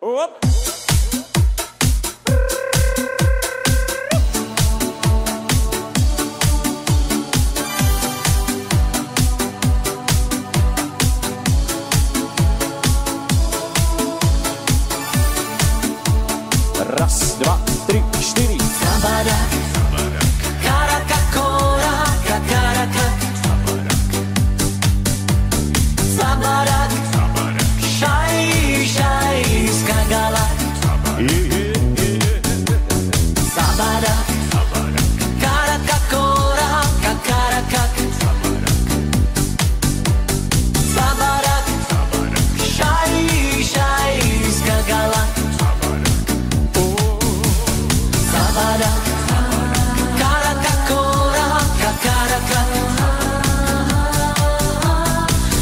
Op. Raz, dva, tri, štyri. Sabarak, karaka, koraka, karaka. Sabarak, šaj, šaj, skagala. Sabarak, karaka, koraka, karaka. Sabarak, šaj, šaj, skagala. Sabarak, karaka, koraka, karaka.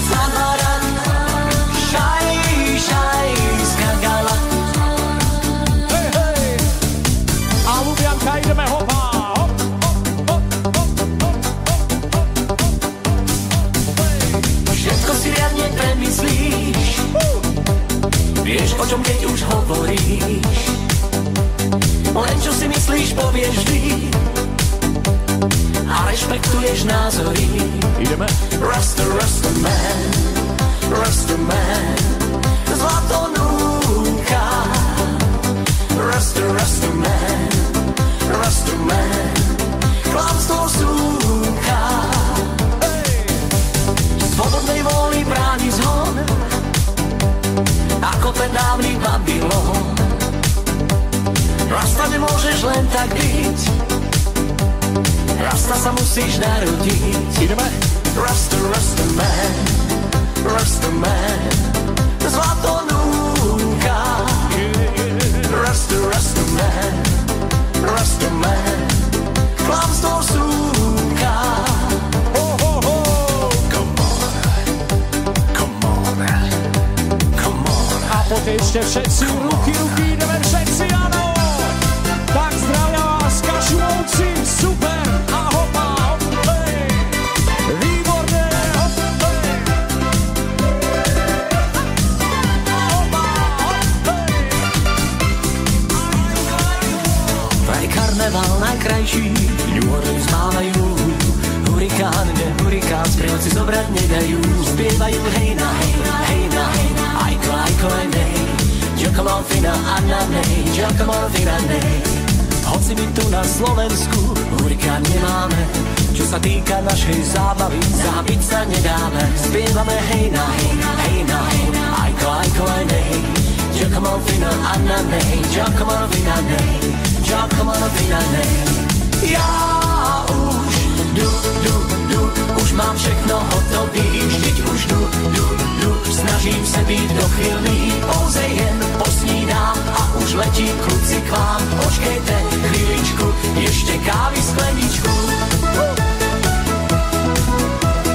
Sabarak, šaj, šaj, skagala. Hej, hej. A Lubianka, ideme hopa. Hop, hop, hop, hop, hop, hop, hop. Všetko si riadne premyslíš. Vieš, o čom keď už hovoríš. Len čo si myslíš, povieš vždy. A rešpektuješ názory. Ideme. Rasta, Rasta man, Rasta man. Zlato núka. Rasta, Rasta man, Rasta man. Klamstvo súka. Svobodnej vôli bráni zhon, ako ten dávny Babylon. Rasta nemôžeš len tak byť, Rasta sa musíš narodiť. Ideme. Rasta, Rasta man, Rasta man. Zlato núka. Rasta, Rasta man, Rasta man. Klamstvo súka. Ho, ho, ho. Come on, come on, come on. A poďte ešte všetci ruky, ruky, ideme všetci, áno. Tak zdravia vás, Kašumovci, super. A hopa, hop, hej. Výborné, hop, hej. A hopa, hop, hej. Vraj karneval najkrajší, New Orleans mávajú. Hurikán, ne hurikán, sprievodci zobrať nedajú. Spievajú hej na hej, hej na hej, ajko, ajko, nej. Giacomo fina Anna, nej, Giacomo fina, nej. Hoci my tu na Slovensku hurikán nemáme, čo sa týka našej zábavy, zabiť sa nedáme. Spievame hej na hej, hej na hej, ajko, ajko, nej. Giacomo fina Anna, nej, Giacomo fina, nej, Giacomo fina, nej. Ja už mám všechno hotový, vždyť už snažím se být dochylný, pouze jen posnídám a už letím kluci k vám. Počkejte chvíličku, ještě kávy skleničku.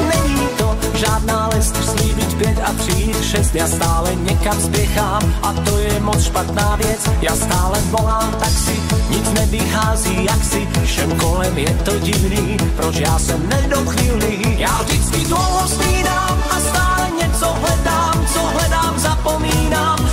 Není to žádná lest slíbit 5 a přijít 6, já stále někam spěchám a to je moc špatná věc. Já stále volám taxi, nic nevychází jaksi, všem kolem je to divný, proč já jsem nedochvílný. Já vždycky dlouho snídám a stále něco hledám, co hledám zapomínám.